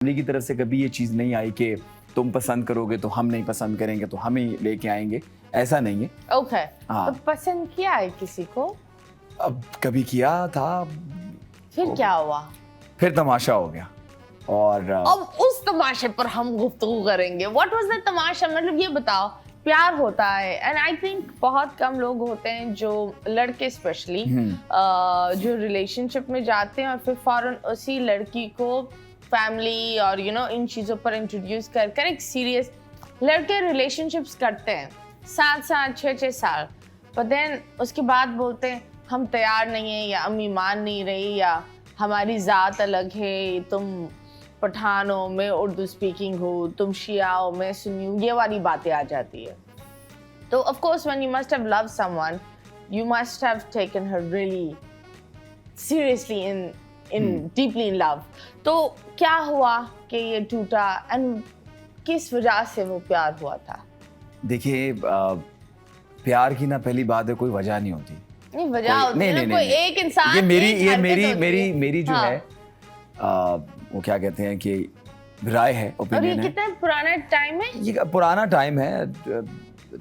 Family की तरफ से कभी ये चीज़ नहीं आई कि तुम पसंद करोगे तो हम नहीं पसंद करेंगे तो हम ही लेके आएंगे, ऐसा नहीं है। ओके हाँ। तो पसंद किया है किसी को, अब कभी किया था, फिर क्या हुआ? फिर तमाशा हो गया। और अब उस तमाशे पर हम गुफ्तगू करेंगे। व्हाट वाज द तमाशा? मतलब ये बताओ, प्यार होता है एंड आई थिंक बहुत कम लोग होते हैं जो लड़के स्पेशली जो रिलेशनशिप में जाते हैं और फिर फौरन उसी लड़की को फैमिली और इन चीज़ों पर इंट्रोड्यूस कर एक सीरियस लड़के रिलेशनशिप्स करते हैं 7 साल 6 साल, पर देन उसके बाद बोलते हैं हम तैयार नहीं है, या अम्मी मान नहीं रही, या हमारी ज़ात अलग है, तुम पठानों में उर्दू स्पीकिंग हो, तुम शियाओं में सुन्नी हो, ये वाली बातें आ जाती है। तो of course when you must have loved someone, you must have taken her really seriously in deeply in love. तो क्या हुआ कि ये टूटा एंड किस वजह से वो प्यार हुआ था? देखिए, प्यार की ना पहली बात है कोई वजह नहीं होती। नहीं वजह होती है ना, कोई एक इंसान ये मेरी एक ये हरकत मेरी होती मेरी है। मेरी जो हाँ। है वो क्या कहते हैं कि राय है, और ये ओपिनियन है। कितना पुराना टाइम है? ये पुराना टाइम है,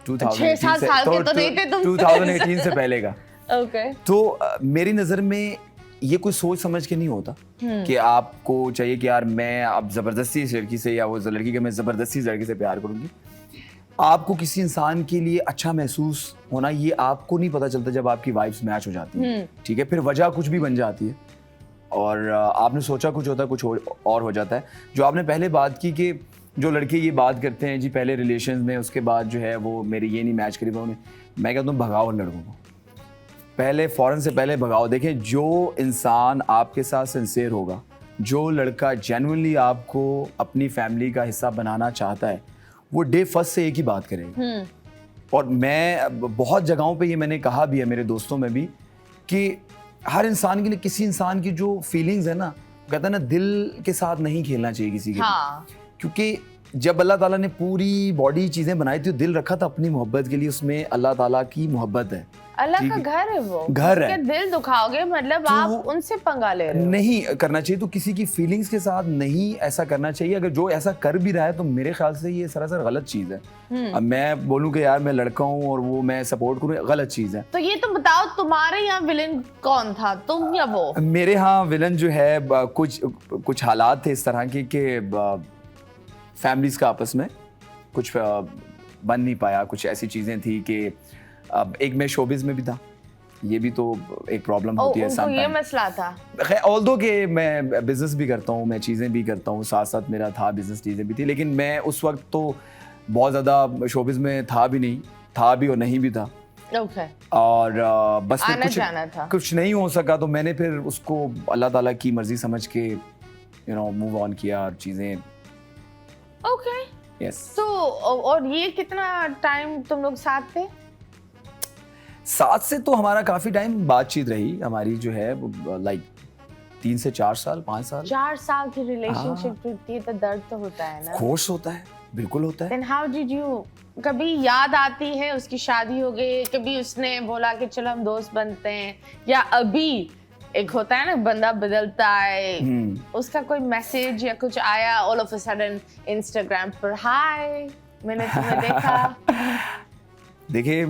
2018 6-7 साल के तो नहीं थे तुम। 2018 से पहले का। ओके तो मेरी नज़र में ये कोई सोच समझ के नहीं होता कि आपको चाहिए कि यार मैं अब ज़बरदस्ती इस लड़की से, या वो लड़की के मैं ज़बरदस्ती इस लड़की से प्यार करूंगी। आपको किसी इंसान के लिए अच्छा महसूस होना, ये आपको नहीं पता चलता जब आपकी वाइब्स मैच हो जाती हैं। ठीक है, फिर वजह कुछ भी बन जाती है और आपने सोचा कुछ होता है, कुछ और हो जाता है। जो आपने पहले बात की कि जो लड़के ये बात करते हैं जी पहले रिलेशन में, उसके बाद जो है वो मेरे ये नहीं मैच करी, मैं कहता हूँ भगाओ लड़कों को, पहले फ़ौरन से पहले भगाओ। देखें, जो इंसान आपके साथ सिंसियर होगा, जो लड़का जेन्युइनली आपको अपनी फैमिली का हिस्सा बनाना चाहता है, वो डे फर्स्ट से एक ही बात करेगा। और मैं बहुत जगहों पे ये मैंने कहा भी है, मेरे दोस्तों में भी, कि हर इंसान के लिए किसी इंसान की जो फीलिंग्स है ना, कहता है ना, दिल के साथ नहीं खेलना चाहिए किसी के। हाँ। क्योंकि जब अल्लाह ताला ने पूरी बॉडी चीज़ें बनाई थी, दिल रखा था अपनी मोहब्बत के लिए, उसमें अल्लाह ताला की मोहब्बत है, अल्लाह का घर है वो, घर है। उसके दिल दुखाओगे मतलब तो आप उनसे पंगा ले रहे हो। नहीं करना चाहिए। तो किसी की फीलिंग्स के साथ नहीं ऐसा करना चाहिए। अगर जो ऐसा कर भी रहा है तो मेरे ख्याल से ये सरासर गलत चीज़ है। अब मैं बोलूँ कि यार मैं लड़का हूँ और वो मैं सपोर्ट करूँ, गलत चीज़ है। तो ये तो बताओ, तुम्हारे यहाँ विलेन कौन था, तुम या वो? मेरे यहाँ विलन जो है कुछ हालात थे इस तरह के कि फैमिलीज का आपस में कुछ बन नहीं पाया, कुछ ऐसी चीज़ें थी कि अब एक मैं शोबिज में भी था, ये भी तो एक प्रॉब्लम होती है उनको ये मसला था। ऑल्दो कि मैं बिजनेस भी करता हूँ, मैं चीज़ें भी करता हूँ, साथ साथ मेरा था बिजनेस, चीज़ें भी थी, लेकिन मैं उस वक्त तो बहुत ज़्यादा शोबिज में था भी और नहीं भी था। ओके। और बस आना जाना था। कुछ नहीं हो सका, तो मैंने फिर उसको अल्लाह ताला की मर्जी समझ के मूव ऑन किया और चीज़ें। ओके। यस। तो और ये कितना टाइम तुम लोग साथ थे? साथ से तो हमारा काफ़ी टाइम बातचीत रही हमारी, जो है लाइक 3 से 4 साल 5 साल। 4 साल की रिलेशनशिप टूटती है तो दर्द तो होता है ना? कोर्स होता है, बिल्कुल होता है। Then how did you, कभी याद आती है उसकी शादी हो गई, कभी उसने बोला कि चलो हम दोस्त बनते हैं, या अभी एक होता है ना बंदा बदलता है, उसका कोई मैसेज या कुछ आया all of a sudden Instagram पर, हाय मैंने तुम्हें देखा? देखिए,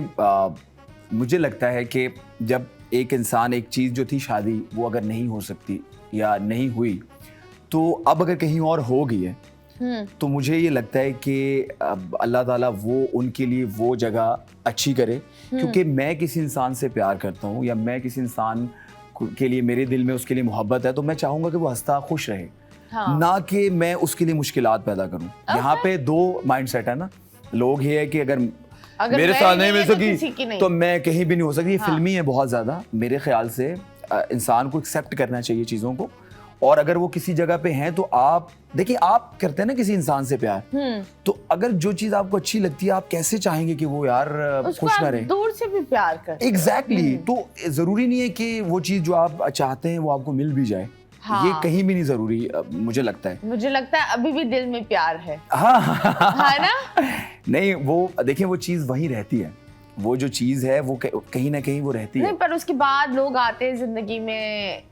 मुझे लगता है कि जब एक इंसान, एक चीज़ जो थी शादी, वो अगर नहीं हो सकती या नहीं हुई, तो अब अगर कहीं और हो गई है, तो मुझे ये लगता है कि अल्लाह ताला वो उनके लिए वो जगह अच्छी करे। क्योंकि मैं किसी इंसान से प्यार करता हूँ, या मैं किसी इंसान के लिए, मेरे दिल में उसके लिए मोहब्बत है, तो मैं चाहूँगा कि वो हंसता खुश रहे। हाँ। ना कि मैं उसके लिए मुश्किलात पैदा करूँ। यहाँ पे 2 माइंडसेट है ना। लोग ये है कि अगर मेरे साथ नहीं मिल सकी तो मैं कहीं भी नहीं हो सकती। ये फिल्मी है बहुत ज़्यादा। मेरे ख्याल से इंसान को एक्सेप्ट करना चाहिए चीज़ों को, और अगर वो किसी जगह पे हैं तो आप देखिए, आप करते हैं ना किसी इंसान से प्यार, तो अगर जो चीज़ आपको अच्छी लगती है, आप कैसे चाहेंगे कि वो यार खुश ना रहे? दूर से भी प्यार करते। एग्जैक्टली। तो ज़रूरी नहीं है कि वो चीज़ जो आप चाहते हैं वो आपको मिल भी जाए। हाँ। ये कहीं भी नहीं ज़रूरी, मुझे लगता है। मुझे लगता है अभी भी दिल में प्यार है। हाँ है ना? नहीं, वो देखिए, वो चीज़ वहीं रहती है, वो जो चीज़ है वो कहीं ना कहीं वो रहती है। नहीं, पर उसके बाद लोग आते हैं जिंदगी में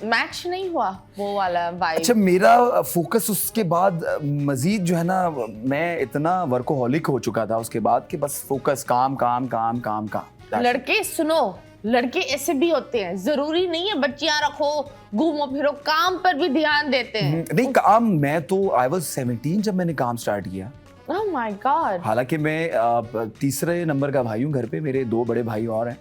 मैच नहीं हुआ वो वाला वाइब? अच्छा, मेरा फोकस उसके बाद मजीद जो है ना, मैं इतना वर्कोहॉलिक हो चुका था उसके बाद कि बस फोकस काम काम काम काम काम। लड़के सुनो, लड़के ऐसे भी होते हैं, जरूरी नहीं है बच्चियां रखो, घूमो फिरो, काम पर भी ध्यान देते हैं। नहीं, काम मैं तो आई वाज 17 जब मैंने काम स्टार्ट किया। Oh my God. हालांकि मैं तीसरे नंबर का भाई हूँ घर पे, मेरे 2 बड़े भाई और हैं,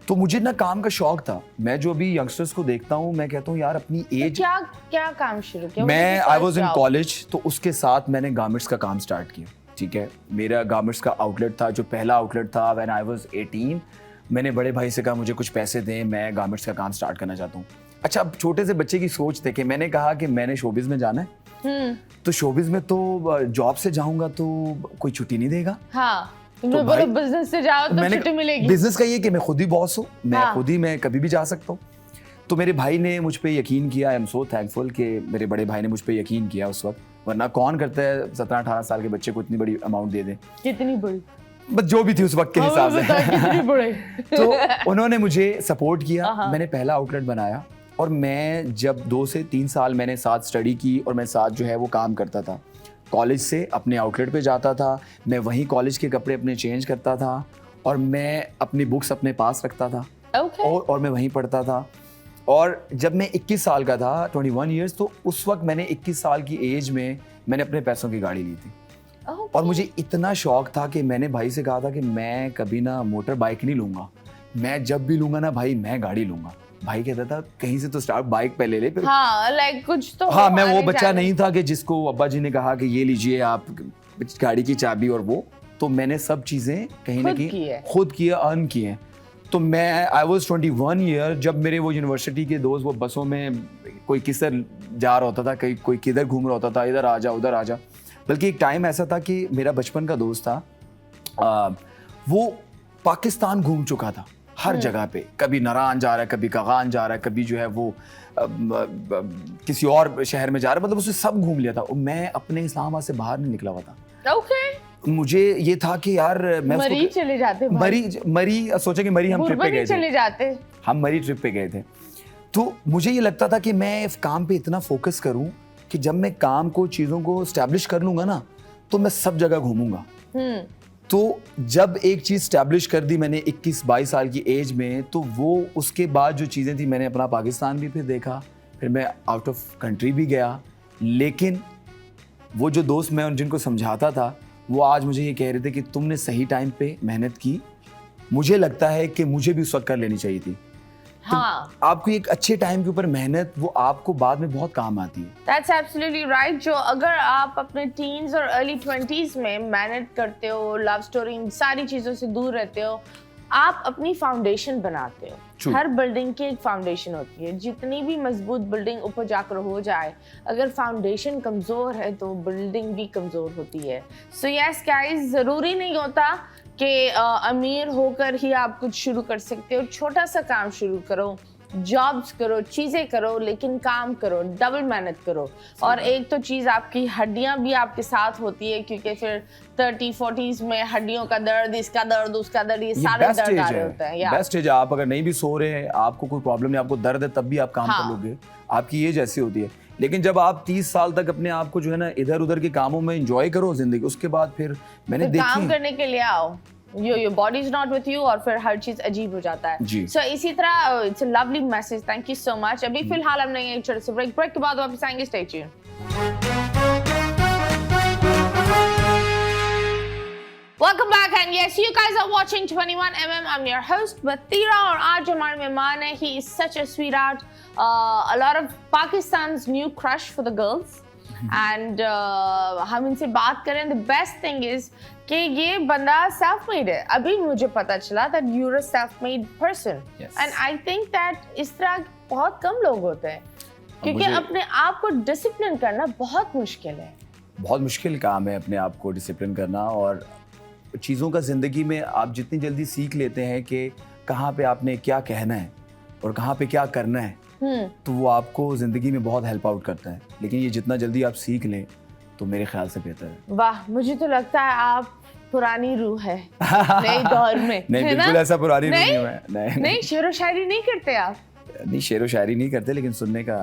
तो मुझे ना काम का शौक था। मैं जो अभी यंगस्टर्स को देखता हूँ, मैं कहता हूँ यार अपनी एज। क्या क्या काम शुरू किया? मैं आई वाज इन कॉलेज, तो उसके साथ मैंने गारमेंट्स का काम स्टार्ट किया। ठीक है, मेरा गारमेंट्स का आउटलेट था, जो पहला आउटलेट था व्हेन आई वाज 18। मैंने बड़े भाई से कहा मुझे कुछ पैसे दें, मैं गारमेंट्स का काम स्टार्ट करना चाहता हूँ। अच्छा, अब छोटे से बच्चे की सोच देखे, मैंने कहा कि मैंने शोबिज में जाना है, तो शोबिज में तो जॉब से जाऊंगा तो कोई छुट्टी नहीं देगा। हाँ, तो भाई बिजनेस से जाओ तो छुट्टी मिलेगी। बिजनेस का ये कि मैं खुद ही बॉस हूँ, मैं हाँ। खुद ही, मैं कभी भी जा सकता हूँ। तो मेरे भाई ने मुझ पे यकीन किया। आई एम सो थैंकफुल कि मेरे बड़े भाई ने मुझ पे यकीन किया उस वक्त, वरना कौन करता है 17-18 साल के बच्चे को इतनी बड़ी अमाउंट दे दे। कितनी बड़ी? बस जो भी थी उस वक्त के हिसाब से। कितनी बड़ी? तो उन्होंने मुझे सपोर्ट किया, मैंने पहला आउटलेट बनाया, और मैं जब 2 से 3 साल मैंने साथ स्टडी की और मैं साथ जो है वो काम करता था। कॉलेज से अपने आउटलेट पे जाता था, मैं वहीं कॉलेज के कपड़े अपने चेंज करता था, और मैं अपनी बुक्स अपने पास रखता था। और मैं वहीं पढ़ता था। और जब मैं 21 साल का था, 21 ईयर्स, तो उस वक्त मैंने 21 साल की एज में मैंने अपने पैसों की गाड़ी ली थी। और मुझे इतना शौक था कि मैंने भाई से कहा था कि मैं कभी ना मोटर बाइक नहीं लूंगा, मैं जब भी लूंगा ना भाई मैं गाड़ी लूंगा। भाई कहता था कहीं से तो स्टार्ट बाइक पे ले ले फिर। हाँ, लाइक कुछ तो। हाँ, मैं वो बच्चा नहीं था कि जिसको अब्बा जी ने कहा कि ये लीजिए आप गाड़ी की चाबी और वो। तो मैंने सब चीजें कहीं ना कहीं खुद किए, अर्न किए। तो मैं आई वाज 21 ईयर जब मेरे वो यूनिवर्सिटी के दोस्त वो बसों में कोई किधर जा रहा होता था, कोई किधर घूम रहा होता था, इधर आ जा उधर आ जा। बल्कि एक टाइम ऐसा था कि मेरा बचपन का दोस्त था, वो पाकिस्तान घूम चुका था हर जगह पे, कभी नारान जा रहा है, कभी कागान जा रहा है, कभी जो है वो किसी और शहर में जा रहा है, मतलब उसने सब घूम लिया था। और मैं अपने इस्लामाबाद से बाहर नहीं निकला हुआ था। मुझे ये था कि यार मैं मरी चले जाते, मरी सोचा कि मरी हम ट्रिप पे गए थे, हम मरी ट्रिप पे गए थे। तो मुझे ये लगता था कि मैं इस काम पे इतना फोकस करूं कि जब मैं काम को, चीज़ों को स्टैब्लिश कर लूंगा ना, तो मैं सब जगह घूमूंगा। तो जब एक चीज़ स्टैब्लिश कर दी मैंने 21-22 साल की एज में, तो वो उसके बाद जो चीज़ें थी, मैंने अपना पाकिस्तान भी फिर देखा, फिर मैं आउट ऑफ कंट्री भी गया। लेकिन वो जो दोस्त मैं जिनको समझाता था, वो आज मुझे ये कह रहे थे कि तुमने सही टाइम पे मेहनत की, मुझे लगता है कि मुझे भी उस वक्त कर लेनी चाहिए थी। हाँ, तो आपको एक अच्छे टाइम के ऊपर मेहनत, वो आपको बाद में बहुत काम आती है। That's absolutely right। जो अगर आप अपने टीन्स और अर्ली 20s में मेहनत करते हो, लव स्टोरी, इन सारी चीजों से दूर रहते हो, आप अपनी फाउंडेशन बनाते हो। True. हर बिल्डिंग की एक फाउंडेशन होती है। जितनी भी मजबूत बिल्डिंग ऊपर जाकर हो जाए, अगर फाउंडेशन कमजोर है तो बिल्डिंग भी कमजोर होती है। सो यस गाइस, जरूरी नहीं होता कि अमीर होकर ही आप कुछ शुरू कर सकते हो। छोटा सा काम शुरू करो, जॉब्स करो, चीजें करो, लेकिन काम करो, डबल मेहनत करो। और एक तो चीज, आपकी हड्डियां भी आपके साथ होती है, क्योंकि फिर 30-40s में हड्डियों का दर्द, इसका दर्द, उसका दर्द, ये सारे दर्द आ रहे होते हैं। बेस्ट एज है। आप अगर नहीं भी सो रहे हैं, आपको कोई प्रॉब्लम नहीं, आपको दर्द है, तब भी आप काम कर लोगे। आपकी एज ऐसी होती है। लेकिन जब आप 30 साल तक अपने आप को जो है ना इधर उधर के कामों में एंजॉय करो जिंदगी, उसके बाद फिर मैंने देखी काम करने के लिए आओ, your body is not with you, और फिर हर चीज अजीब हो जाता है। So इसी तरह it's a lovely message, thank you so much. अभी फिलहाल हम लेंगे एक छोटे से ब्रेक के बाद वापस आएंगे। Stay tuned. Welcome back, and yes, you guys are watching 21mm. I'm your host Batira, और आज हमारे मेहमान है, he is such a sweetheart, a lot of Pakistan's new crush for the girls, and हम इनसे बात करें। The best thing is कि ये बंदा self made है। अभी मुझे पता चला that you're a self made person, and I think that इस तरह बहुत कम लोग होते हैं, क्योंकि अपने आप को डिसिप्लिन करना बहुत मुश्किल है। बहुत मुश्किल काम है अपने आप को डिसिप्लिन करना, और चीज़ों का ज़िंदगी में आप जितनी जल्दी सीख लेते हैं कि कहाँ पे आपने क्या कहना है और कहाँ पे क्या करना है, तो वो आपको ज़िंदगी में बहुत हेल्प आउट करता है। लेकिन ये जितना जल्दी आप सीख लें तो मेरे ख्याल से बेहतर है। वाह, मुझे तो लगता है आप पुरानी रूह है नए दौर में। नहीं, बिल्कुल ऐसा पुरानी रूह नहीं है। नहीं, शेर व शायरी नहीं करते आप? नहीं शेर व शायरी नहीं करते लेकिन सुनने का